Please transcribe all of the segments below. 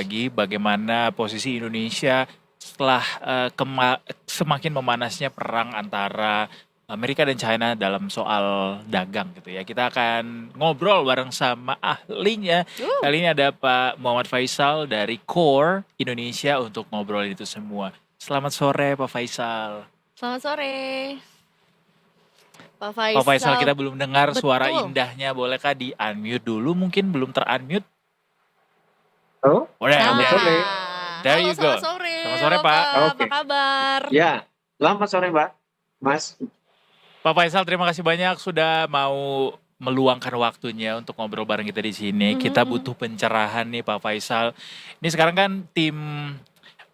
lagi bagaimana posisi Indonesia setelah semakin memanasnya perang antara Amerika dan China dalam soal dagang gitu ya. Kita akan ngobrol bareng sama ahlinya. Uh, Kali ini ada Pak Muhammad Faisal dari Core Indonesia untuk ngobrol itu semua. Selamat sore Pak Faisal. Selamat sore, Pak Pak Faisal, Faisal. kita belum dengar suara Betul. indahnya. Bolehkah di-unmute dulu? Mungkin belum ter-unmute. Oh, selamat Udah. sore. There Halo, you selamat go. sore, Selamat sore Pak. Bapak. Apa Oke. kabar? Ya, selamat sore Mbak. Mas, Pak Faisal, terima kasih banyak sudah mau meluangkan waktunya untuk ngobrol bareng kita di sini. Kita butuh pencerahan nih Pak Faisal. Ini sekarang kan tim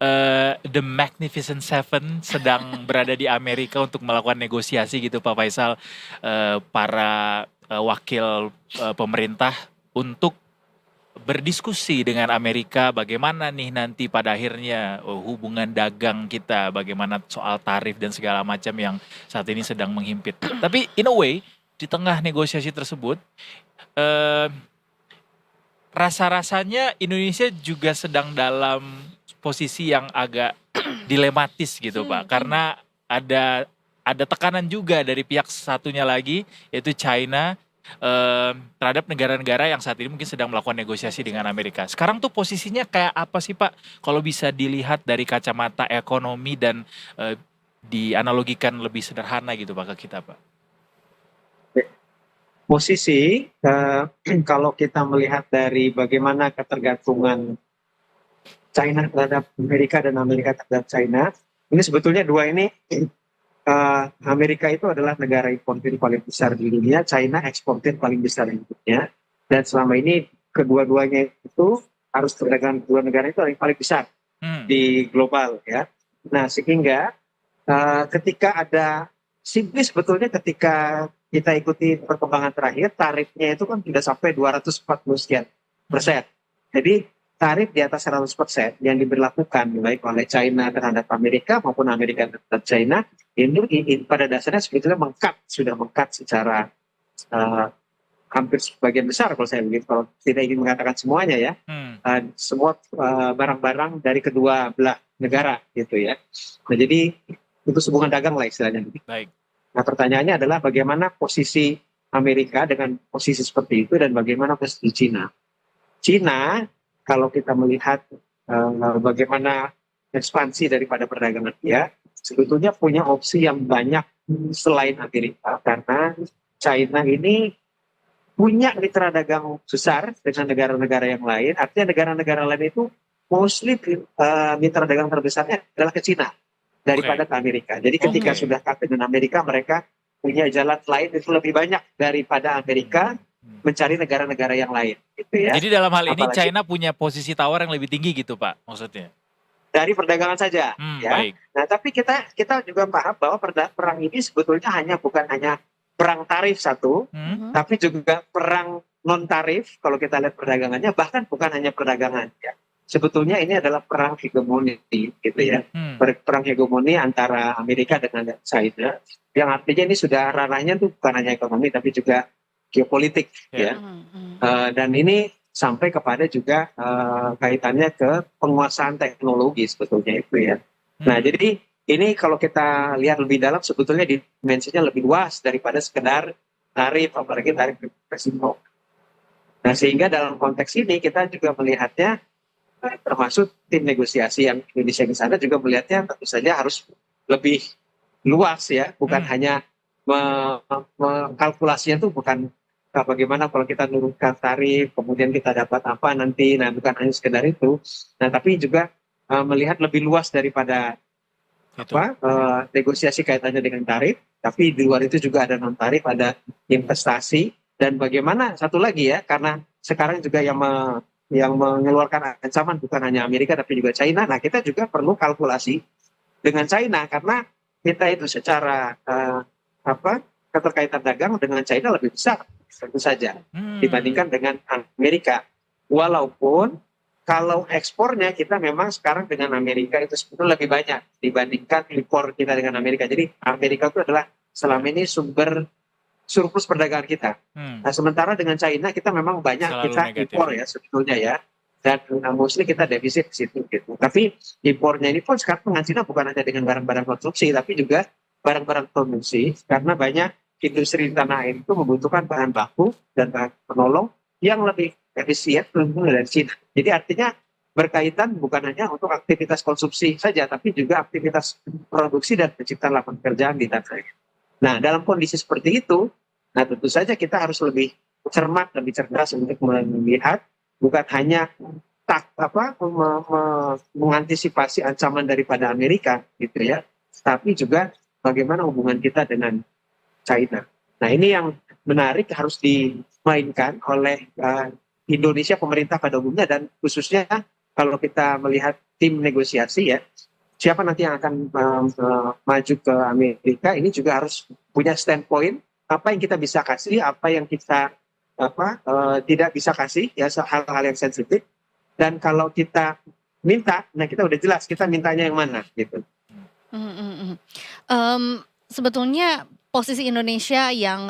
The Magnificent Seven sedang berada di Amerika untuk melakukan negosiasi gitu Pak Faisal. Para wakil pemerintah untuk berdiskusi dengan Amerika bagaimana nih nanti pada akhirnya hubungan dagang kita, bagaimana soal tarif dan segala macam yang saat ini sedang menghimpit. Tapi in a way, di tengah negosiasi tersebut, eh, rasa-rasanya Indonesia juga sedang dalam posisi yang agak dilematis gitu Pak, karena ada tekanan juga dari pihak satunya lagi, yaitu China, terhadap negara-negara yang saat ini mungkin sedang melakukan negosiasi dengan Amerika. Sekarang tuh posisinya kayak apa sih Pak? Kalau bisa dilihat dari kacamata ekonomi dan dianalogikan lebih sederhana gitu Pak ke kita Pak. posisi kalau kita melihat dari bagaimana ketergantungan China terhadap Amerika dan Amerika terhadap China, ini sebetulnya dua ini, Amerika itu adalah negara importir paling besar di dunia, China eksportir paling besar di dunia, dan selama ini kedua-duanya itu harus perdagangan kedua negara itu yang paling besar di global ya. Nah sehingga ketika ada simply sebetulnya ketika kita ikuti perkembangan terakhir tarifnya itu kan tidak sampai 240 sekian persen. Jadi tarif di atas 100% yang diberlakukan baik oleh China terhadap Amerika maupun Amerika terhadap China ini pada dasarnya sebetulnya sudah mengkat secara hampir sebagian besar kalau saya begitu, kalau tidak ingin mengatakan semuanya ya, semua barang-barang dari kedua belah negara gitu ya. Nah jadi itu hubungan dagang lah istilahnya. Baik. Nah pertanyaannya adalah bagaimana posisi Amerika dengan posisi seperti itu dan bagaimana posisi China. China kalau kita melihat bagaimana ekspansi daripada perdagangan dia, sebetulnya punya opsi yang banyak selain Amerika karena China ini punya mitra dagang besar dengan negara-negara yang lain. Artinya negara-negara lain itu mostly mitra dagang terbesarnya adalah ke China daripada ke Amerika. Jadi ketika sudah cut dengan Amerika, mereka punya jalan lain itu lebih banyak daripada Amerika mencari negara-negara yang lain. Gitu ya. Jadi dalam hal ini Apalagi China punya posisi tawar yang lebih tinggi gitu Pak, maksudnya? Dari perdagangan saja. Ya. Baik. Nah tapi kita juga paham bahwa perang ini sebetulnya bukan hanya perang tarif satu, tapi juga perang non tarif kalau kita lihat perdagangannya, bahkan bukan hanya perdagangan ya. Sebetulnya ini adalah perang hegemoni gitu ya. Perang hegemoni antara Amerika dengan China yang artinya ini sudah ranahnya tuh bukan hanya ekonomi tapi juga geopolitik ya. Dan ini sampai kepada juga kaitannya ke penguasaan teknologi sebetulnya itu ya. Nah jadi ini kalau kita lihat lebih dalam sebetulnya dimensinya lebih luas daripada sekedar tarif, apalagi tarif resiprok. Nah sehingga dalam konteks ini kita juga melihatnya, termasuk tim negosiasi yang Indonesia di sana juga melihatnya tentu saja harus lebih luas ya, bukan hanya mengkalkulasinya tuh bukan bagaimana kalau kita nurunkan tarif kemudian kita dapat apa nanti, nah bukan hanya sekedar itu, nah tapi juga melihat lebih luas daripada negosiasi kaitannya dengan tarif, tapi di luar itu juga ada non tarif, ada investasi, dan bagaimana satu lagi ya, karena sekarang juga yang mengeluarkan ancaman bukan hanya Amerika tapi juga China. Nah kita juga perlu kalkulasi dengan China karena kita itu secara keterkaitan dagang dengan China lebih besar tentu saja dibandingkan dengan Amerika. Walaupun kalau ekspornya kita memang sekarang dengan Amerika itu sebetulnya lebih banyak dibandingkan impor kita dengan Amerika. Jadi Amerika itu adalah selama ini sumber surplus perdagangan kita. Nah sementara dengan China kita memang banyak kita impor ya sebetulnya ya. dan mostly kita defisit di situ gitu. Tapi impornya ini pun sekarang dengan Cina bukan hanya dengan barang-barang konsumsi, tapi juga barang-barang produksi, karena banyak industri di tanah air itu membutuhkan bahan baku dan bahan penolong yang lebih efisien dari Cina. Jadi artinya berkaitan bukan hanya untuk aktivitas konsumsi saja, tapi juga aktivitas produksi dan penciptaan lapangan pekerjaan di tanah air. Nah, dalam kondisi seperti itu, nah tentu saja kita harus lebih cermat, lebih cerdas untuk melihat bukan hanya mengantisipasi ancaman daripada Amerika gitu ya, tapi juga bagaimana hubungan kita dengan China. Nah, ini yang menarik harus dimainkan oleh Indonesia, pemerintah pada umumnya, dan khususnya kalau kita melihat tim negosiasi ya, siapa nanti yang akan maju ke Amerika, ini juga harus punya standpoint apa yang kita bisa kasih, apa yang kita tidak bisa kasih, ya hal-hal yang sensitif. Dan kalau kita minta, nah kita udah jelas kita mintanya yang mana gitu. Mhm mhm mhm. Sebetulnya posisi Indonesia yang,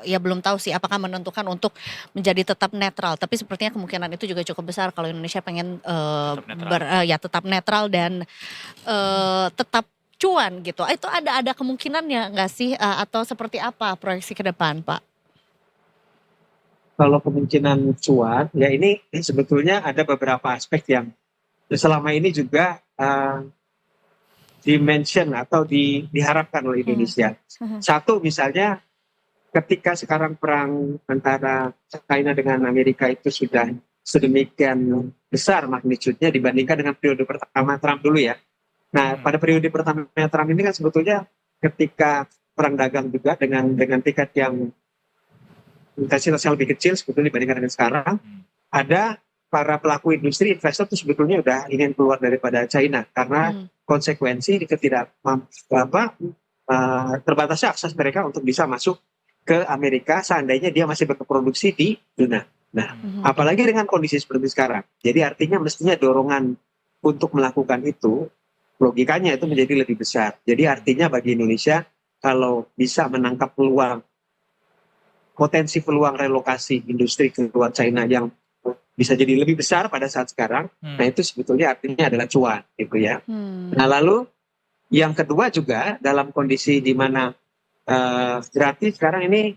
ya belum tahu sih apakah menentukan untuk menjadi tetap netral, tapi sepertinya kemungkinan itu juga cukup besar kalau Indonesia pengen, Tetap netral. ya tetap netral dan, tetap cuan gitu. Itu ada kemungkinannya nggak sih, atau seperti apa proyeksi ke depan, Pak? Kalau kemungkinan cuan, ya ini sebetulnya ada beberapa aspek yang selama ini juga dimention atau diharapkan oleh Mhm, Indonesia. mhm, Satu misalnya ketika sekarang perang antara China dengan Amerika itu sudah sedemikian besar magnitudenya dibandingkan dengan periode pertama Trump dulu ya. Nah, pada periode pertama Trump ini kan sebetulnya ketika perang dagang juga dengan tingkat yang intensitasnya lebih kecil sebetulnya dibandingkan dengan sekarang, ada para pelaku industri investor itu sebetulnya udah ingin keluar daripada China karena mhm, konsekuensi terbatasnya akses mereka untuk bisa masuk ke Amerika seandainya dia masih berproduksi di China. Nah, mhm, apalagi dengan kondisi seperti sekarang. Jadi artinya mestinya dorongan untuk melakukan itu logikanya itu menjadi lebih besar. Jadi artinya bagi Indonesia kalau bisa menangkap potensi peluang relokasi industri ke luar China yang bisa jadi lebih besar pada saat sekarang, nah itu sebetulnya artinya adalah cuan gitu ya. hmm, Nah lalu yang kedua juga dalam kondisi di mana berarti sekarang ini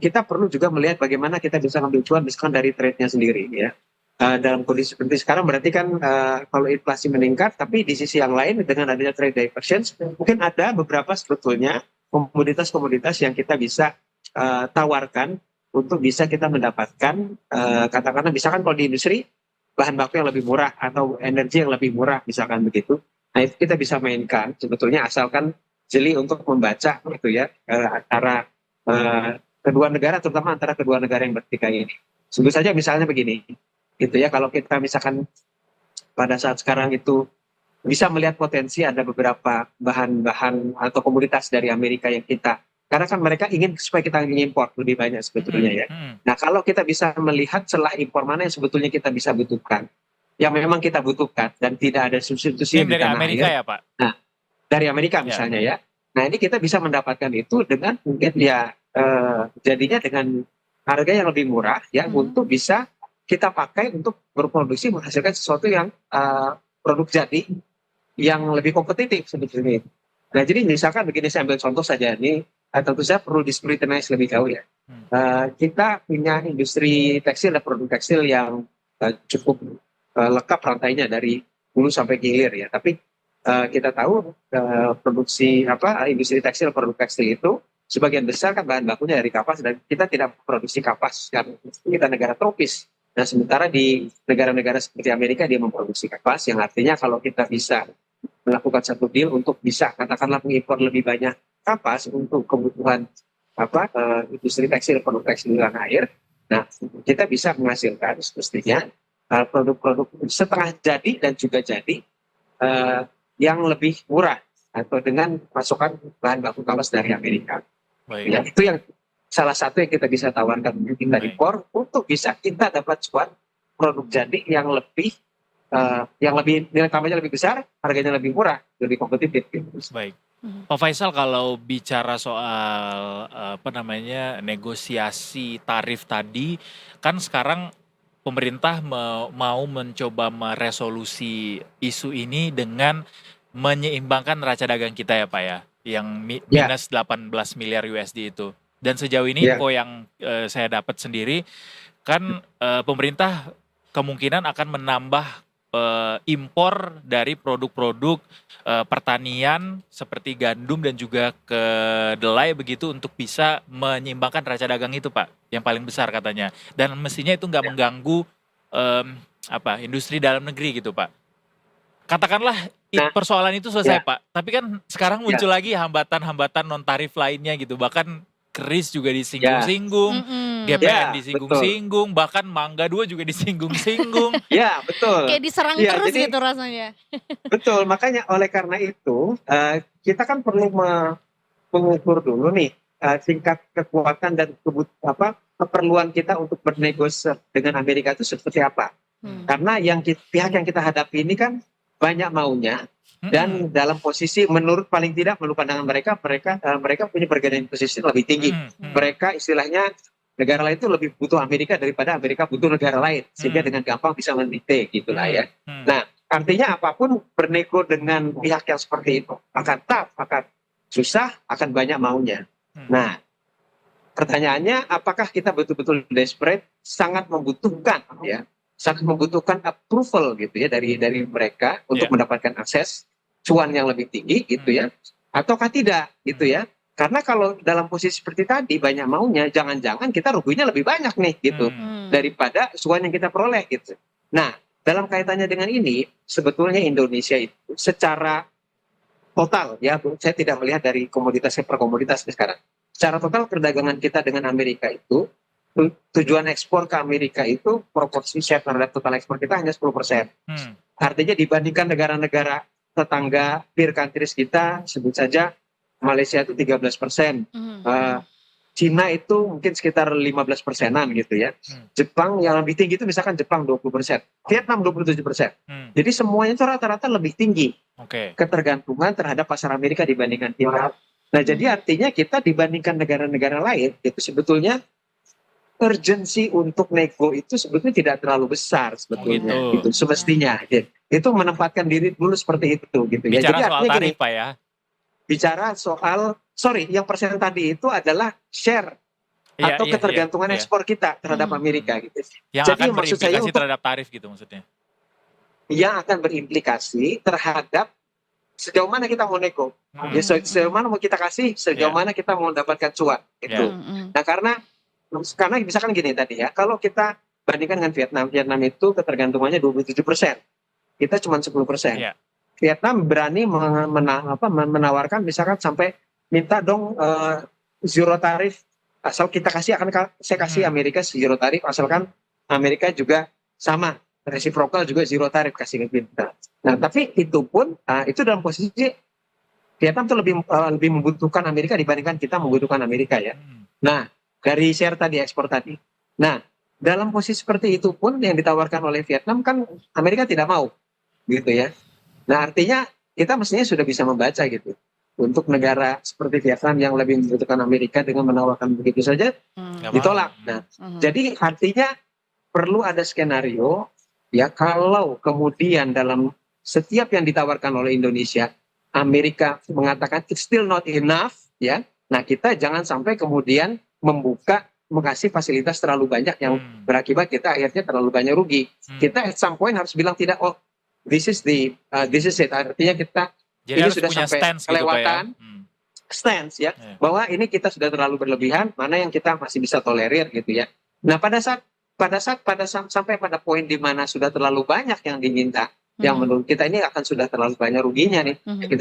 kita perlu juga melihat bagaimana kita bisa ambil cuan misalkan dari trade-nya sendiri ya. Dalam kondisi seperti sekarang berarti kan kalau inflasi meningkat, tapi di sisi yang lain dengan adanya trade diversion, mungkin ada beberapa sebetulnya komoditas-komoditas yang kita bisa tawarkan untuk bisa kita mendapatkan katakanlah misalkan kalau di industri bahan baku yang lebih murah atau energi yang lebih murah misalkan begitu. Nah itu kita bisa mainkan sebetulnya asalkan jeli untuk membaca gitu ya antara kedua negara, terutama antara kedua negara yang bertikai ini. Sebut saja misalnya begini, gitu ya kalau kita misalkan pada saat sekarang itu bisa melihat potensi ada beberapa bahan-bahan atau komoditas dari Amerika yang kita, karena kan mereka ingin supaya kita mengimpor lebih banyak sebetulnya ya. Nah kalau kita bisa melihat celah impor mana yang sebetulnya kita bisa butuhkan, yang memang kita butuhkan dan tidak ada Ini substitusinya yang di dari tanah Amerika air. ya, Pak? Nah dari Amerika Ya. misalnya ya. Nah ini kita bisa mendapatkan itu dengan mungkin ya jadinya dengan harga yang lebih murah ya mhm, untuk bisa kita pakai untuk berproduksi menghasilkan sesuatu yang produk jadi yang lebih kompetitif sebetulnya. Nah jadi misalkan begini saya ambil contoh saja ini tentu saja perlu di-scrutinize lebih jauh ya. Kita punya industri tekstil dan produk tekstil yang cukup lengkap rantainya dari hulu sampai hilir ya. Tapi kita tahu produksi industri tekstil produk tekstil itu sebagian besar kan bahan bakunya dari kapas dan kita tidak produksi kapas kan kita negara tropis. Nah sementara di negara-negara seperti Amerika dia memproduksi kapas yang artinya kalau kita bisa melakukan satu deal untuk bisa katakanlah mengimpor lebih banyak kapas untuk kebutuhan industri tekstil produk tekstil di tanah air. Nah kita bisa menghasilkan semestinya produk-produk setengah jadi dan juga jadi yang lebih murah atau dengan masukan bahan baku kapas dari Amerika. Baik, Ya, itu yang salah satu yang kita bisa tawarkan untuk kita baik. impor untuk bisa kita dapat cuan produk jadi yang lebih nilai tambahnya lebih besar, harganya lebih murah, lebih kompetitif. Gitu. Baik. mhm, Pak Faisal kalau bicara soal negosiasi tarif tadi, kan sekarang pemerintah mau mencoba meresolusi isu ini dengan menyeimbangkan neraca dagang kita ya Pak ya, yang Ya, minus 18 miliar USD itu. Dan sejauh ini ya, info yang saya dapat sendiri kan pemerintah kemungkinan akan menambah impor dari produk-produk pertanian seperti gandum dan juga kedelai begitu untuk bisa menyeimbangkan neraca dagang itu Pak, yang paling besar katanya. Dan mestinya itu nggak ya, mengganggu industri dalam negeri gitu Pak. Katakanlah nah, persoalan itu selesai ya, Pak, tapi kan sekarang muncul ya, lagi hambatan-hambatan non tarif lainnya gitu, bahkan keris juga ya, disinggung-singgung, Mhm. GPN ya, betul. disinggung-singgung, bahkan Mangga 2 juga disinggung-singgung. Ya, betul. Kayak diserang Ya, terus jadi gitu rasanya. betul. Makanya oleh karena itu kita kan perlu mengukur dulu nih tingkat kekuatan dan keperluan kita untuk bernegosiasi dengan Amerika itu seperti apa. Hmm. Karena pihak yang kita hadapi ini kan banyak maunya dan Mm-mm, dalam posisi menurut paling tidak menurut pandangan mereka punya bargaining position lebih tinggi. mm-mm, mm-mm, Mereka istilahnya negara lain itu lebih butuh Amerika daripada Amerika butuh negara lain sehingga mm-mm, dengan gampang bisa mendikte gitulah mm-mm, ya. mm-mm, Nah, artinya apapun bernego dengan pihak yang seperti itu akan tough, akan susah, akan banyak maunya. mm-mm. Nah, pertanyaannya apakah kita betul-betul desperate sangat membutuhkan ya sangat membutuhkan approval gitu ya dari mereka untuk Ya, mendapatkan akses cuan yang lebih tinggi gitu mm, ya ataukah tidak gitu mm, ya karena kalau dalam posisi seperti tadi banyak maunya jangan-jangan kita ruginya lebih banyak nih gitu mm, Hmm. daripada cuan yang kita peroleh gitu. Nah, dalam kaitannya dengan ini sebetulnya Indonesia itu secara total ya saya tidak melihat dari komoditas per komoditas sekarang secara total perdagangan kita dengan Amerika itu tujuan ekspor ke Amerika itu proporsi share terhadap total ekspor kita hanya 10%. mm, Artinya dibandingkan negara-negara tetangga peer countries kita sebut saja Malaysia itu 13%, Mhm. Cina itu mungkin sekitar 15%-an gitu ya. mm, Jepang yang lebih tinggi itu misalkan Jepang 20%, Vietnam 27%. mm. Jadi semuanya itu rata-rata lebih tinggi Oke. ketergantungan terhadap pasar Amerika dibandingkan kita. Nah, jadi artinya kita dibandingkan negara-negara lain itu sebetulnya urgensi untuk nego itu sebetulnya tidak terlalu besar Oh gitu. sebetulnya gitu semestinya gitu. Itu menempatkan diri dulu seperti itu gitu ya. Bicara Jadi soal artinya gini, tarif Pak ya. bicara soal yang persen tadi itu adalah share Iya, atau iya, iya, ketergantungan iya. ekspor kita terhadap Hmm. Amerika gitu. Yang Jadi akan maksud saya berimplikasi untuk terhadap tarif gitu maksudnya. yang akan berimplikasi terhadap sejauh mana kita mau nego. Mm, Ya, sejauh mana mau kita kasih, sejauh ya, mana kita mau mendapatkan cuan ya. itu. Mhm. Nah, karena misalkan gini tadi ya, kalau kita bandingkan dengan Vietnam itu ketergantungannya 27%, kita cuma 10%. Iya. Vietnam berani menawarkan misalkan sampai minta dong zero tarif asal kita kasih saya kasih Mm, Amerika zero tarif asalkan Amerika juga sama reciprocal juga zero tarif kasih ke kita. Nah, tapi itu pun itu dalam posisi Vietnam tuh lebih membutuhkan Amerika dibandingkan kita membutuhkan Amerika ya. mm. Nah, dari share tadi, ekspor tadi. Nah, dalam posisi seperti itu pun yang ditawarkan oleh Vietnam kan Amerika tidak mau, gitu ya. Nah, artinya kita mestinya sudah bisa membaca gitu. Untuk negara seperti Vietnam yang lebih membutuhkan Amerika dengan menawarkan begitu saja, Nggak Hmm. mau. ditolak. Nah, Mhm. jadi artinya perlu ada skenario, ya kalau kemudian dalam setiap yang ditawarkan oleh Indonesia, Amerika mengatakan it's still not enough, ya. Nah, kita jangan sampai kemudian mengasih fasilitas terlalu banyak yang Hmm, berakibat kita akhirnya terlalu banyak rugi. hmm. Kita at some point harus bilang tidak, oh this is it. Artinya kita Jadi ini harus sudah punya sampai stance gitu Pak ya. kelewatan Hmm, stance ya, iya. bahwa ini kita sudah terlalu berlebihan, mana yang kita masih bisa tolerir gitu ya. Nah, sampai pada poin di mana sudah terlalu banyak yang diminta, yang Mhm. menurut kita ini akan sudah terlalu banyak ruginya nih. Mhm.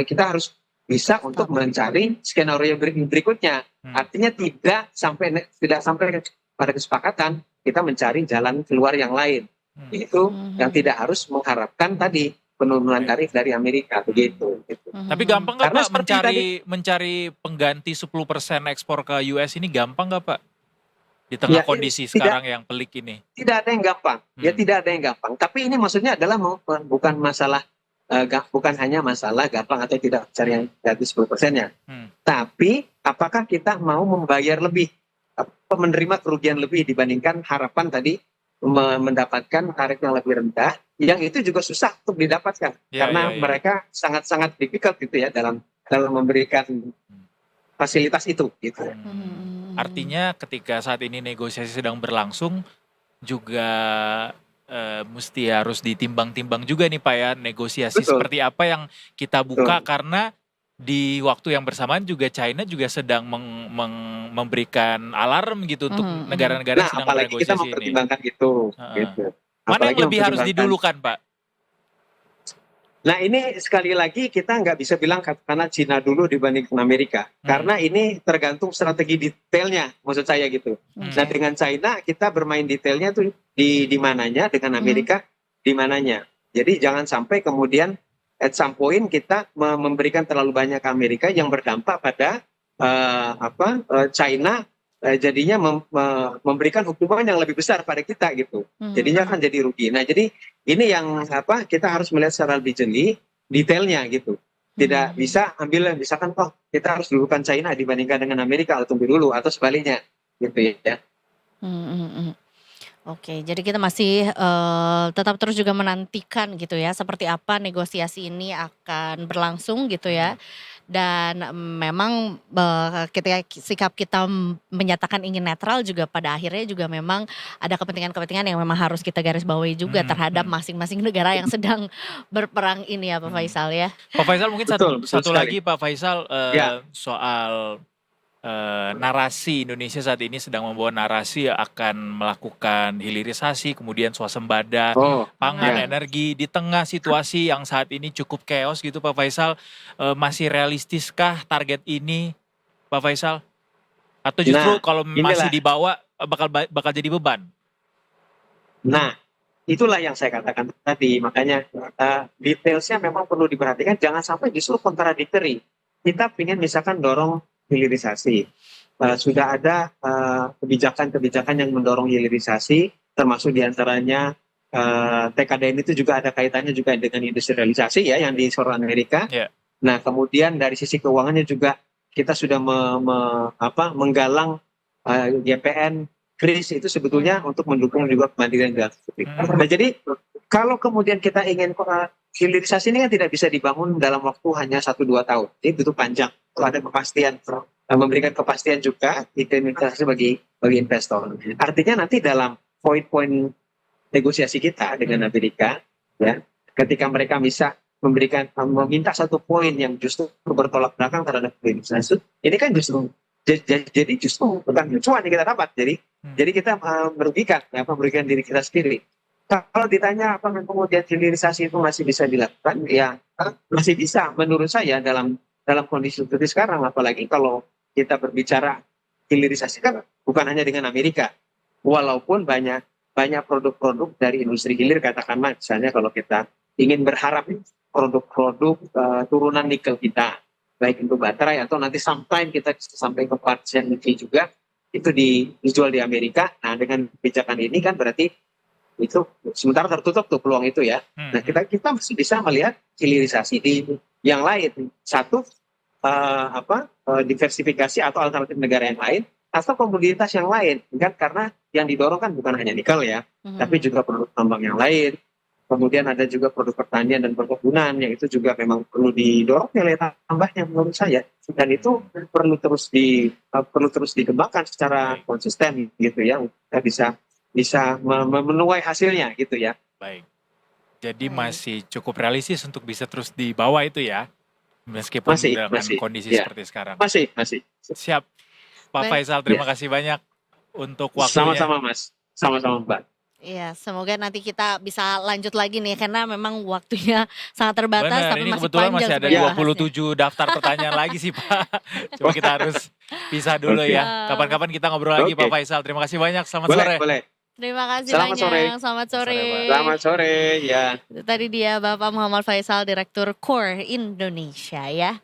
Kita harus bisa untuk mencari skenario berikutnya. Hmm, Artinya tidak sampai pada kesepakatan kita mencari jalan keluar yang lain. hmm. Itu Mhm. yang tidak harus mengharapkan tadi penurunan Oke. tarif dari Amerika begitu. Gitu. Tapi Mhm. gampang nggak Karena Pak seperti tadi mencari pengganti 10% ekspor ke US ini gampang nggak Pak? Di ya tengah kondisi tidak sekarang yang pelik ini. tidak ada yang gampang. Ya Hmm, tidak ada yang gampang. Tapi ini maksudnya adalah bukan masalah bukan hanya masalah gampang atau tidak cari yang gratis 10%-nya. hmm, Tapi apakah kita mau membayar lebih, menerima kerugian lebih dibandingkan harapan tadi mendapatkan tarif yang lebih rendah, yang itu juga susah untuk didapatkan Ya, karena ya, ya. mereka sangat-sangat difficult gitu ya dalam memberikan fasilitas itu gitu. Artinya ketika saat ini negosiasi sedang berlangsung juga mesti harus ditimbang-timbang juga nih Pak ya, negosiasi Betul, seperti apa yang kita buka betul. karena di waktu yang bersamaan juga China juga sedang memberikan alarm gitu untuk negara-negara Nah, yang sedang apalagi kita bernegosiasi ini. mempertimbangkan itu, Heeh. gitu. Mana Apalagi yang lebih harus mempertimbangkan. didulukan Pak? Nah, ini sekali lagi kita nggak bisa bilang karena Cina dulu dibandingkan Amerika, karena ini tergantung strategi detailnya, maksud saya gitu. Nah, dengan China kita bermain detailnya tuh di mananya, dengan Amerika di mananya. Jadi jangan sampai kemudian at some point kita memberikan terlalu banyak ke Amerika yang berdampak pada China jadinya memberikan hukuman yang lebih besar pada kita gitu. Jadinya kan jadi rugi. Nah, jadi ini yang kita harus melihat secara lebih jeli detailnya gitu. Tidak bisa ambil misalkan kita harus dulukan China dibandingkan dengan Amerika atau tunggu dulu atau sebaliknya gitu ya. Oke, jadi kita masih tetap terus juga menantikan gitu ya, seperti apa negosiasi ini akan berlangsung gitu ya. Dan memang ketika sikap kita menyatakan ingin netral juga pada akhirnya juga memang ada kepentingan-kepentingan yang memang harus kita garis bawahi juga terhadap masing-masing negara yang sedang berperang ini ya Pak Faisal ya. Pak Faisal mungkin Betul satu sekali. lagi Pak Faisal Ya. soal narasi Indonesia saat ini sedang membawa narasi akan melakukan hilirisasi, kemudian swasembada, pangan, ya. energi di tengah situasi yang saat ini cukup chaos gitu Pak Faisal. Masih realistiskah target ini Pak Faisal? Atau justru Nah, kalau masih inilah. dibawa bakal jadi beban? Nah, itulah yang saya katakan tadi. Makanya detailsnya memang perlu diperhatikan. Jangan sampai justru kontradiktori. Kita ingin misalkan dorong hilirisasi. Sudah ada kebijakan-kebijakan yang mendorong hilirisasi, termasuk diantaranya TKDN itu juga ada kaitannya juga dengan industrialisasi ya yang disorot Amerika. Yeah. Nah, kemudian dari sisi keuangannya juga kita sudah menggalang GPN kris itu sebetulnya untuk mendukung juga kemandirian listrik. Nah, jadi kalau kemudian kita ingin hilirisasi ini kan tidak bisa dibangun dalam waktu hanya 1-2 tahun. Jadi butuh panjang. Kalau ada kepastian, memberikan kepastian juga investasi bagi investor. Artinya nanti dalam poin-poin negosiasi kita dengan Amerika, ya, ketika mereka bisa meminta satu poin yang justru bertolak belakang terhadap hilirisasi, ini kan justru jadi justru bukan cuan yang kita dapat. Jadi kita merugikan diri kita sendiri. Kalau ditanya apa kemudian hilirisasi itu masih bisa dilakukan, ya masih bisa menurut saya dalam kondisi seperti sekarang. Apalagi kalau kita berbicara hilirisasi kan bukan hanya dengan Amerika, walaupun banyak produk-produk dari industri hilir, katakanlah misalnya kalau kita ingin berharap produk-produk turunan nikel kita, baik itu baterai atau nanti sampai kita sampai ke parts yang juga itu dijual di Amerika. Nah, dengan kebijakan ini kan berarti itu sementara tertutup tuh peluang itu ya. Nah, kita masih bisa melihat hilirisasi di yang lain. Satu diversifikasi atau alternatif negara yang lain atau komoditas yang lain, kan karena yang didorong kan bukan hanya nikel ya, tapi juga produk tambang yang lain. Kemudian ada juga produk pertanian dan perkebunan yang itu juga memang perlu didorong nilai tambahnya menurut saya, dan itu perlu terus dikembangkan secara konsisten gitu ya, kita bisa menuai hasilnya gitu ya. Baik. Jadi masih cukup realistis untuk bisa terus dibawa itu ya, meskipun dengan kondisi seperti sekarang. Masih. Siap, Pak Faisal, terima kasih banyak untuk waktunya. Sama-sama Mas, sama-sama Mbak. Iya, semoga nanti kita bisa lanjut lagi nih karena memang waktunya sangat terbatas. Benar, tapi ini masih kebetulan panjang masih ada sebenarnya 27 daftar pertanyaan lagi sih Pak. Coba kita harus pisah dulu ya. Kapan-kapan kita ngobrol lagi Pak Faisal. Terima kasih banyak. Selamat sore. Boleh. Terima kasih Selamat banyak. sore. Selamat sore. Selamat sore ya. Itu tadi dia Bapak Muhammad Faisal, Direktur KORE Indonesia ya.